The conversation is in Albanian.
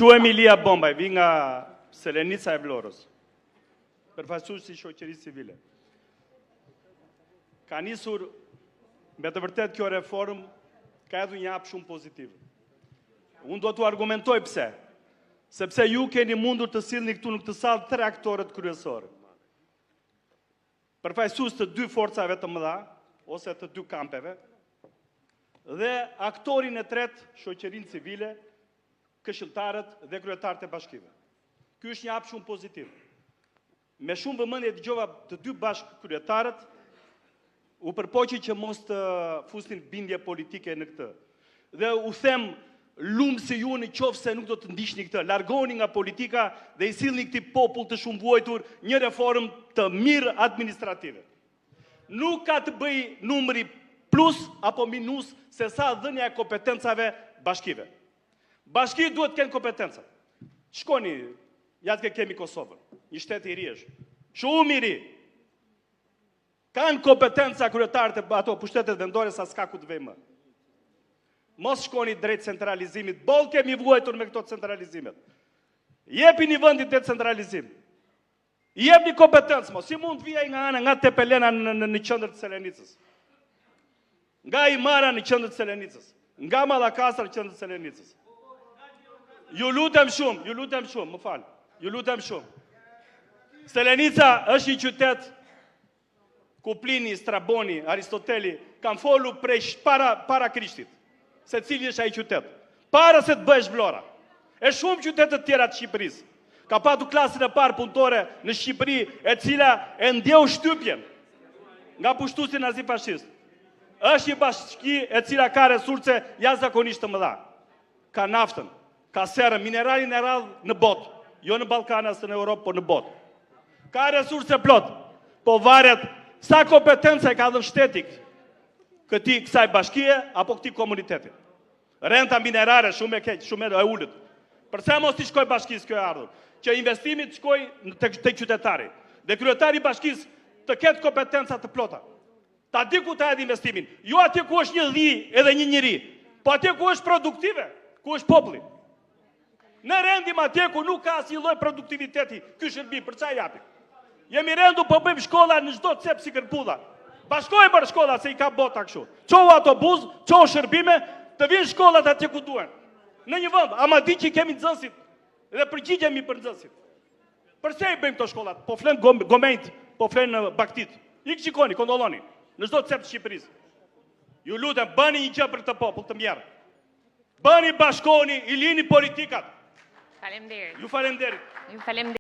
Quhem Ilia Bombaj, vi nga Selenica e Vlorës, përfaqësues i shoqërisë civile. Ka nisur, me të vërtet kjo reformë, ka edhe një hap shumë pozitiv. Unë do t'u argumentoj pse. Sepse ju keni mundur të sillni këtu në këtë sallë 3 aktorët kryesorë. Përfaqësues të 2 forcave të mëdha, ose të 2 kampeve, dhe aktorin e tretë, shoqërinë civile, këshilltarët dhe kryetarët e bashkive. Ky është një hap shumë pozitiv. Me shumë vëmendje dëgjova të 2 bashkëkryetarët, u përpoqi që mos të fusnin bindje politike në këtë. Dhe u them, lumë si ju në qoftë se nuk do të ndiqni këtë, largoni nga politika dhe i sillni këtij popull të shumëvuajtur një reformë të mirë administrative. Nuk ka të bëj numri plus apo minus se sa dhënia e kompetencave bashkive. Bashki duhet të kenë kompetenca. Shkoni, jatë kemi Kosovën, një shtet i ri është, shumë i ri. Kanë kompetenca kryetarët e ato pushtetet vendore sa s'ka ku të vej më. Mos shkoni drejt centralizimit, boll kemi vuajtur me këto centralizimet. Jepini vendit decentralizim. Jepni kompetencë, mos si mund të vijaj nga ana nga Tepelena në qendër të Selenicës. Nga Imara në qendër të Selenicës. Nga Mallakastra në qendër të Selenicës. Ju lutem shumë, më fal. Ju lutem shumë. Selenica është një qytet ku Plini, Straboni, Aristoteli kanë folur prej para Krishtit, se cili është ai qytet, para se të bëhesh Vlora. E shumë qytetet tjera të Shqipërisë. Ka patu klasën e parë punëtore në Shqipëri, e cila e ndjeu shtypjen nga pushtuesi nazifashist. Është një bashki e cila ka resurse jashtëzakonisht të mëdha. Ka naftën, ka serën, mineralin e radhë në botë, jo në Ballkan as në Europë, po në botë. Ka resurse plot, po varet sa kompetenca e ka dhënë shteti kësaj bashkie apo këtij komuniteti. Renta minerare shumë e keq, shumë e ulët. Përse mos t'i shkoj bashkisë kjo e ardhur? Që investimi të shkoj tek qytetari. Dhe kryetari i bashkisë të ketë kompetenca të plota. Ta di ku ta hedh investimin. Jo atje ku është një dhi edhe një njeri, po atje ku është produktive, ku është populli. Ne rendim atje ku nuk ka asnjë lloj produktiviteti, ky shërbim për çfarë japi? Jemi rendu po bëjmë shkolla në çdo cep si kërpudha. Bashkoj për shkolla se i ka bota kështu. Çohu autobus, çohu shërbime, të vinë shkollat atje ku duhen. Në një vend, ama di që kemi nxënësit dhe përgjigjemi për nxënësit. Përse i bëjmë këto shkollat? Po flen gomejt, po flen baktit. Ik shikoni, kontrolloni në çdo cep të Shqipërisë. Ju lutem, bëni një gjë për këtë popull të mirë. Bëni bashkoni, i lini politikat. Faleminderit. Ju falenderit.